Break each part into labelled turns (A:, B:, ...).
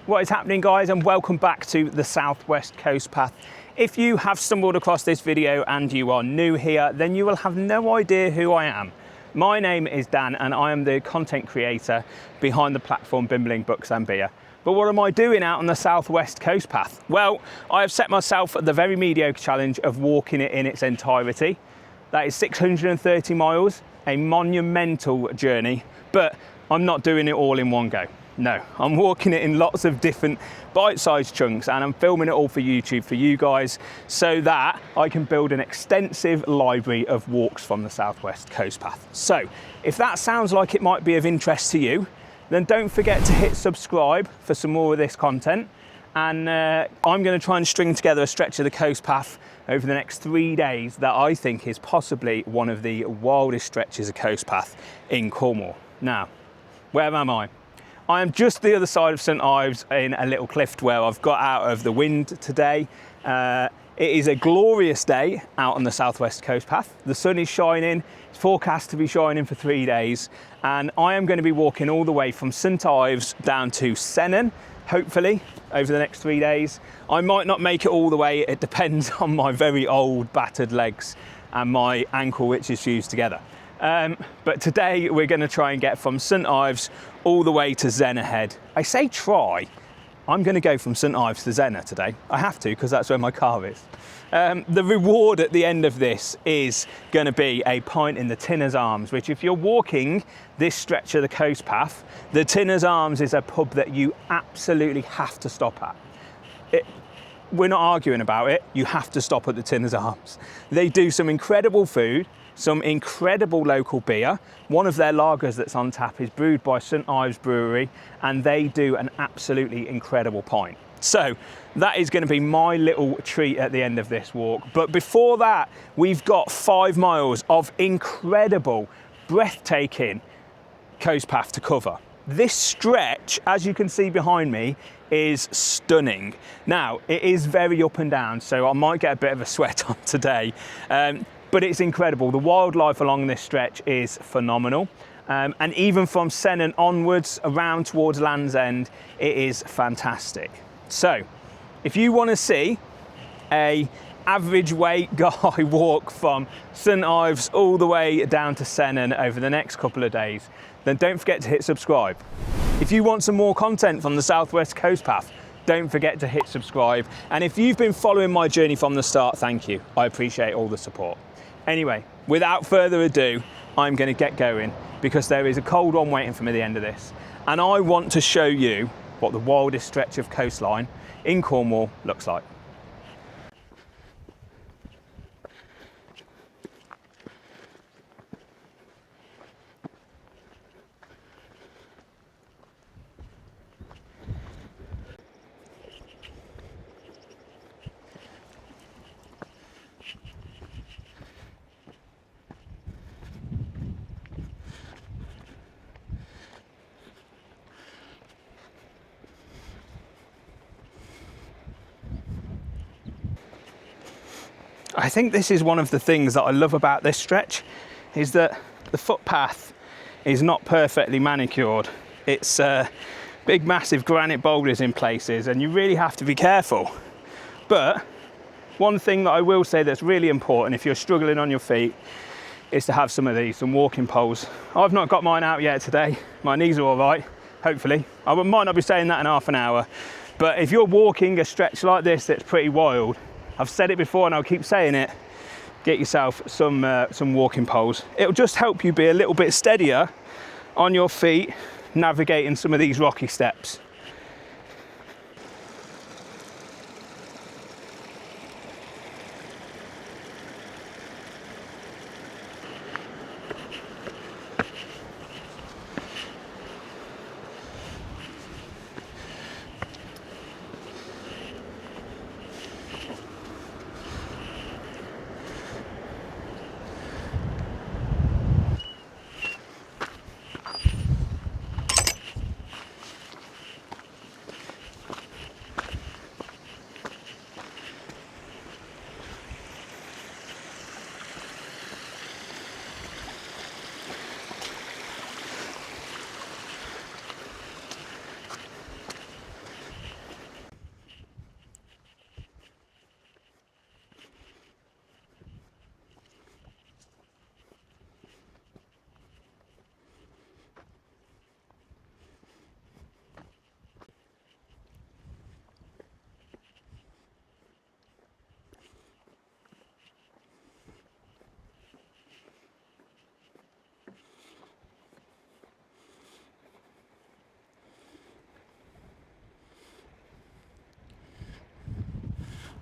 A: What is happening, guys, and welcome back to the Southwest Coast Path. If you have stumbled across this video and you are new here, then you will have no idea who I am. My name is Dan and I am the content creator behind the platform 𝗘𝗶𝘀𝗶𝗀𝗲. But what am I doing out on the Southwest Coast Path? Well, I have set myself the very mediocre challenge of walking it in its entirety. That is 630 miles, a monumental journey, but I'm not doing it all in one go. No, I'm walking it in lots of different bite-sized chunks and I'm filming it all for YouTube for you guys so that I can build an extensive library of walks from the Southwest Coast Path. So if that sounds like it might be of interest to you, then don't forget to hit subscribe for some more of this content. And I'm going to try and string together a stretch of the coast path over the next 3 days that I think is possibly one of the wildest stretches of coast path in Cornwall. Now, where am I? I am just the other side of St Ives in a little cliff where I've got out of the wind today. It is a glorious day out on the Southwest Coast Path. The sun is shining, it's forecast to be shining for 3 days, and I am going to be walking all the way from St Ives down to Zennor, hopefully, over the next 3 days. I might not make it all the way, it depends on my very old battered legs and my ankle which is fused together. But today we're going to try and get from St Ives all the way to Zennor Head. I say try, I'm going to go from St Ives to Zennor today. I have to because that's where my car is. The reward at the end of this is going to be a pint in the Tinner's Arms, which if you're walking this stretch of the coast path, the Tinner's Arms is a pub that you absolutely have to stop at. We're not arguing about it, you have to stop at the Tinner's Arms. They do some incredible food, some incredible local beer. One of their lagers that's on tap is brewed by St Ives Brewery and they do an absolutely incredible pint. So that is going to be my little treat at the end of this walk. But before that, we've got 5 miles of incredible, breathtaking coast path to cover. This stretch, as you can see behind me, is stunning. Now, it is very up and down, so I might get a bit of a sweat on today. But it's incredible. The wildlife along this stretch is phenomenal. And even from Zennor onwards, around towards Land's End, it is fantastic. So, if you want to see a average weight guy walk from St Ives all the way down to Zennor over the next couple of days, then don't forget to hit subscribe. If you want some more content from the Southwest Coast Path, don't forget to hit subscribe. And if you've been following my journey from the start, thank you. I appreciate all the support. Anyway, without further ado, I'm going to get going because there is a cold one waiting for me at the end of this. And I want to show you what the wildest stretch of coastline in Cornwall looks like. I think this is one of the things that I love about this stretch, is that the footpath is not perfectly manicured. It's big, massive granite boulders in places, and you really have to be careful. But one thing that I will say that's really important if you're struggling on your feet is to have some of these, some walking poles. I've not got mine out yet today. My knees are all right, hopefully. I might not be saying that in half an hour, but if you're walking a stretch like this that's pretty wild, I've said it before and I'll keep saying it, get yourself some walking poles. It'll just help you be a little bit steadier on your feet, navigating some of these rocky steps.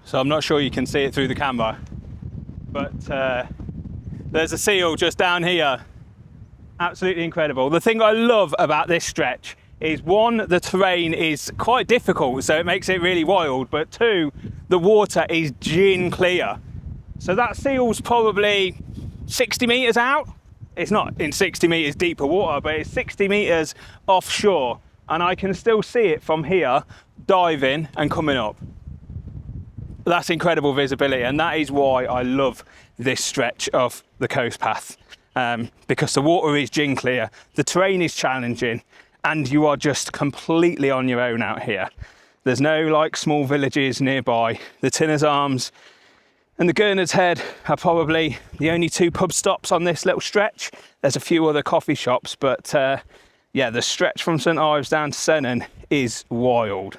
A: so I'm not sure you can see it through the camera, but there's a seal just down here. Absolutely incredible. The thing I love about this stretch is, one, the terrain is quite difficult, so it makes it really wild, but two, the water is gin clear. So that seal's probably 60 metres out. It's not in 60 metres deeper water, but it's 60 metres offshore, and I can still see it from here diving and coming up. That's incredible visibility, and that is why I love this stretch of the coast path, because the water is gin clear, the terrain is challenging, and you are just completely on your own out here. There's no like small villages nearby. The Tinner's Arms and the Gurnard's Head are probably the only two pub stops on this little stretch. There's a few other coffee shops, but yeah, the stretch from St Ives down to Zennor is wild.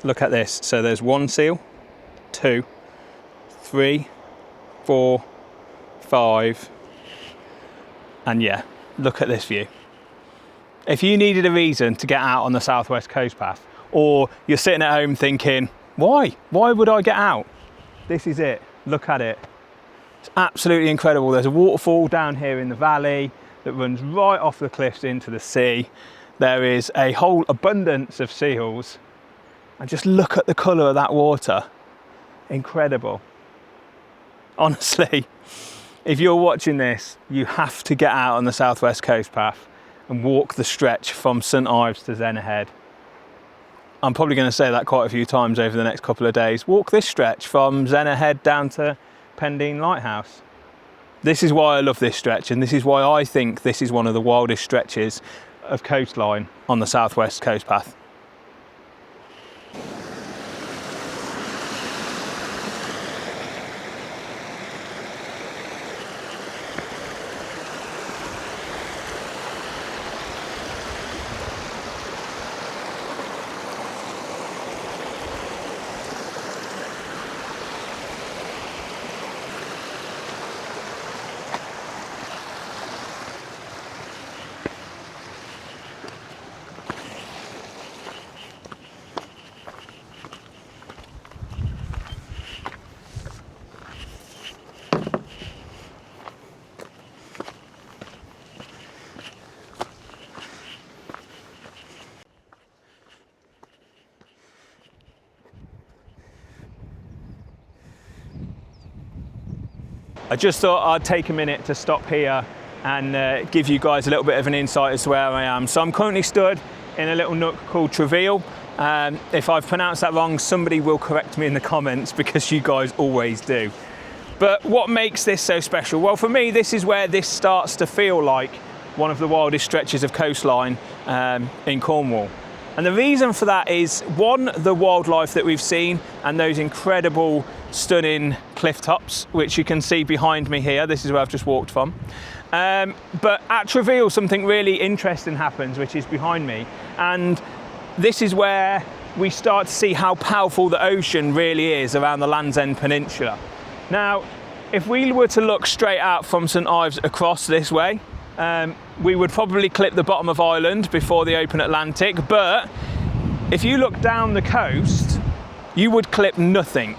A: Look at this. So there's 1 seal, 2, 3, 4, 5, and yeah, look at this view. If you needed a reason to get out on the southwest coast path, or you're sitting at home thinking, why would I get out? This is it. Look at it. It's absolutely incredible. There's a waterfall down here in the valley that runs right off the cliffs into the sea. There is a whole abundance of seals. And just look at the colour of that water. Incredible. Honestly, if you're watching this, you have to get out on the southwest coast path and walk the stretch from St Ives to Zennor Head. I'm probably going to say that quite a few times over the next couple of days. Walk this stretch from Zennor Head down to Pendine Lighthouse. This is why I love this stretch, and this is why I think this is one of the wildest stretches of coastline on the southwest coast path. I just thought I'd take a minute to stop here and give you guys a little bit of an insight as to where I am. So I'm currently stood in a little nook called Treveal. If I've pronounced that wrong, somebody will correct me in the comments, because you guys always do. But what makes this so special? Well, for me, this is where this starts to feel like one of the wildest stretches of coastline in Cornwall. And the reason for that is, one, the wildlife that we've seen and those incredible, stunning cliff tops, which you can see behind me here. This is where I've just walked from. But at Treveal, something really interesting happens, which is behind me. And this is where we start to see how powerful the ocean really is around the Land's End Peninsula. Now, if we were to look straight out from St Ives across this way, we would probably clip the bottom of Ireland before the open Atlantic, but if you look down the coast, you would clip nothing.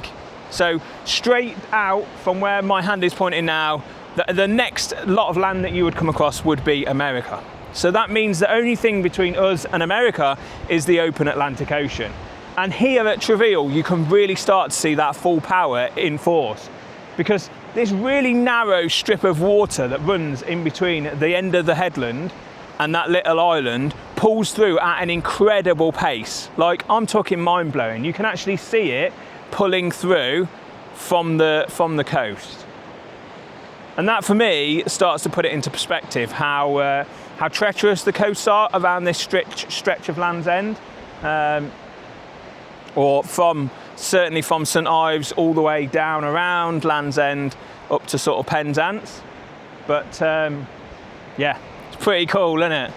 A: So straight out from where my hand is pointing now, the next lot of land that you would come across would be America. So that means the only thing between us and America is the open Atlantic Ocean. And here at Treveal, you can really start to see that full power in force, because this really narrow strip of water that runs in between the end of the headland and that little island pulls through at an incredible pace. Like, I'm talking mind-blowing. You can actually see it pulling through from the coast. And that, for me, starts to put it into perspective how treacherous the coasts are around this stretch of Land's End, or certainly from St Ives all the way down around Land's End up to sort of Penzance. But yeah, it's pretty cool, isn't it?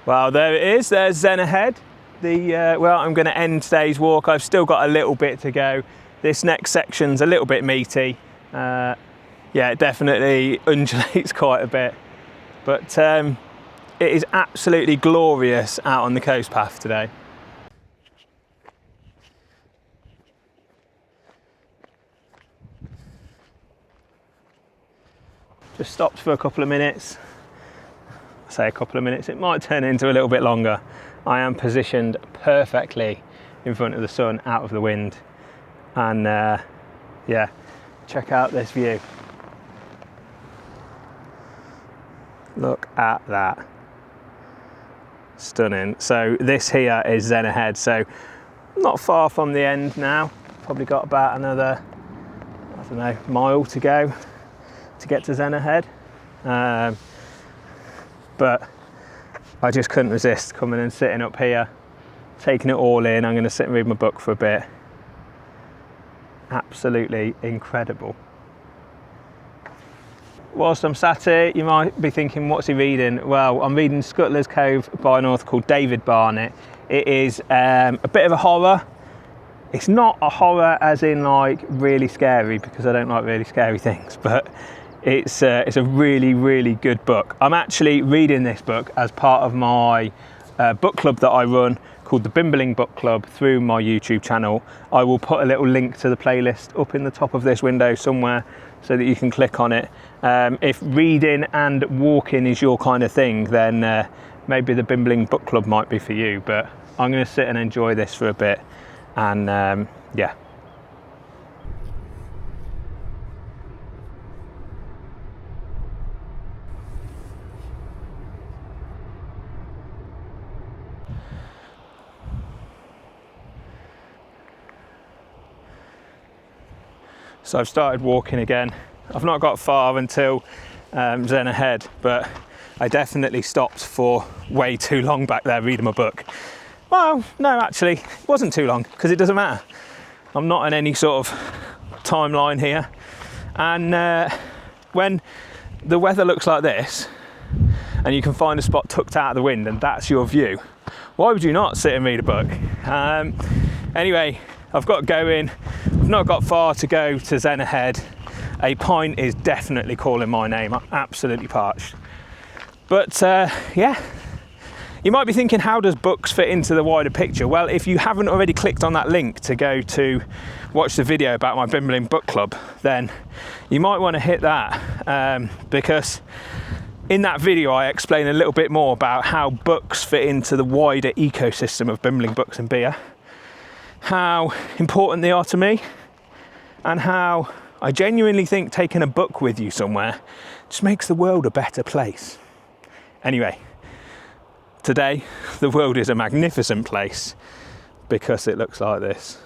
A: Well, there it is. There's Zennor Head. Well, I'm going to end today's walk. I've still got a little bit to go. This next section's a little bit meaty. Yeah, it definitely undulates quite a bit. But it is absolutely glorious out on the coast path today. Just stopped for a couple of minutes. I say a couple of minutes, it might turn into a little bit longer. I am positioned perfectly in front of the sun, out of the wind. And yeah, check out this view. Look at that. Stunning. So this here is Zennor Head. So not far from the end now. Probably got about another, I don't know, mile to go to get to Zennor Head. But I just couldn't resist coming and sitting up here, taking it all in. I'm going to sit and read my book for a bit. Absolutely incredible. Whilst I'm sat here, you might be thinking, what's he reading? Well, I'm reading 𝗘𝗶𝗀𝗍 Cove by an author called David Barnett. It is a bit of a horror. It's not a horror as in like really scary, because I don't like really scary things, but it's a really, really good book. I'm actually reading this book as part of my book club that I run called the 𝗘𝗶𝗀𝗍𝗀 Book Club through my YouTube channel. I will put a little link to the playlist up in the top of this window somewhere so that you can click on it. If reading and walking is your kind of thing, then maybe the 𝗘𝗶𝗀𝗍𝗀 Book Club might be for you, but I'm going to sit and enjoy this for a bit. And yeah. So I've started walking again. I've not got far until Zennor Head, but I definitely stopped for way too long back there reading my book. Well, no, actually, it wasn't too long, because it doesn't matter. I'm not in any sort of timeline here. And when the weather looks like this, and you can find a spot tucked out of the wind, and that's your view, why would you not sit and read a book? Anyway, I've got going. I've not got far to go to Zennor Head. A pint is definitely calling my name. I'm absolutely parched. But yeah, you might be thinking, how does books fit into the wider picture? Well, if you haven't already clicked on that link to go to watch the video about my 𝗘𝗶𝗀𝗍𝗀 Book Club, then you might want to hit that, because in that video I explain a little bit more about how books fit into the wider ecosystem of 𝗘𝗶𝗀𝗍𝗀 books and beer, how important they are to me, and how I genuinely think taking a book with you somewhere just makes the world a better place. Anyway, today the world is a magnificent place because it looks like this.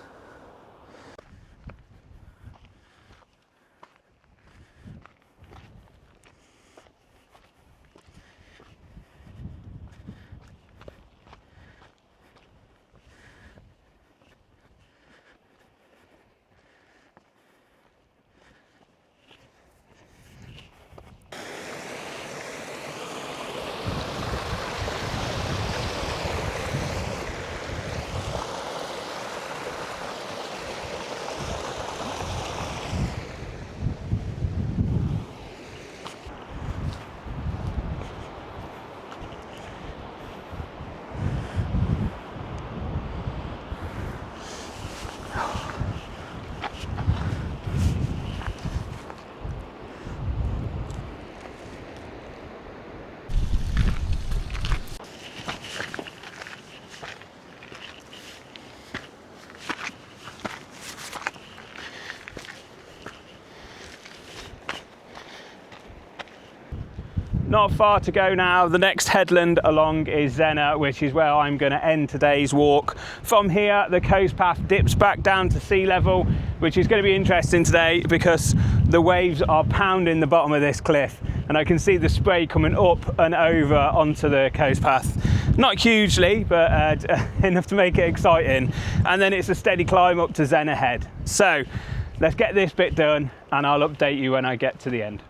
A: Not far to go now. The next headland along is Zennor, which is where I'm going to end today's walk. From here, the coast path dips back down to sea level, which is going to be interesting today because the waves are pounding the bottom of this cliff, and I can see the spray coming up and over onto the coast path. Not hugely, but enough to make it exciting. And then it's a steady climb up to Zennor Head. So let's get this bit done and I'll update you when I get to the end.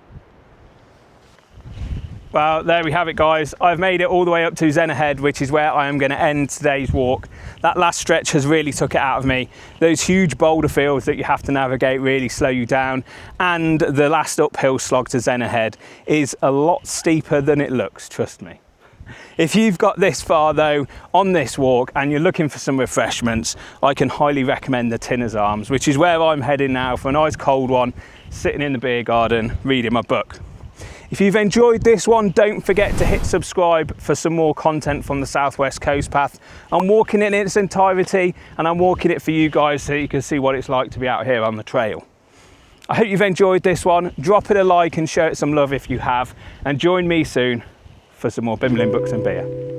A: Well, there we have it, guys. I've made it all the way up to Zennor Head, which is where I am going to end today's walk. That last stretch has really took it out of me. Those huge boulder fields that you have to navigate really slow you down, and the last uphill slog to Zennor Head is a lot steeper than it looks, trust me. If you've got this far though on this walk and you're looking for some refreshments, I can highly recommend the Tinner's Arms, which is where I'm heading now for a nice cold one, sitting in the beer garden reading my book. If you've enjoyed this one, don't forget to hit subscribe for some more content from the Southwest Coast Path. I'm walking it in its entirety, and I'm walking it for you guys so you can see what it's like to be out here on the trail. I hope you've enjoyed this one. Drop it a like and show it some love if you have, and join me soon for some more bimbling books and beer.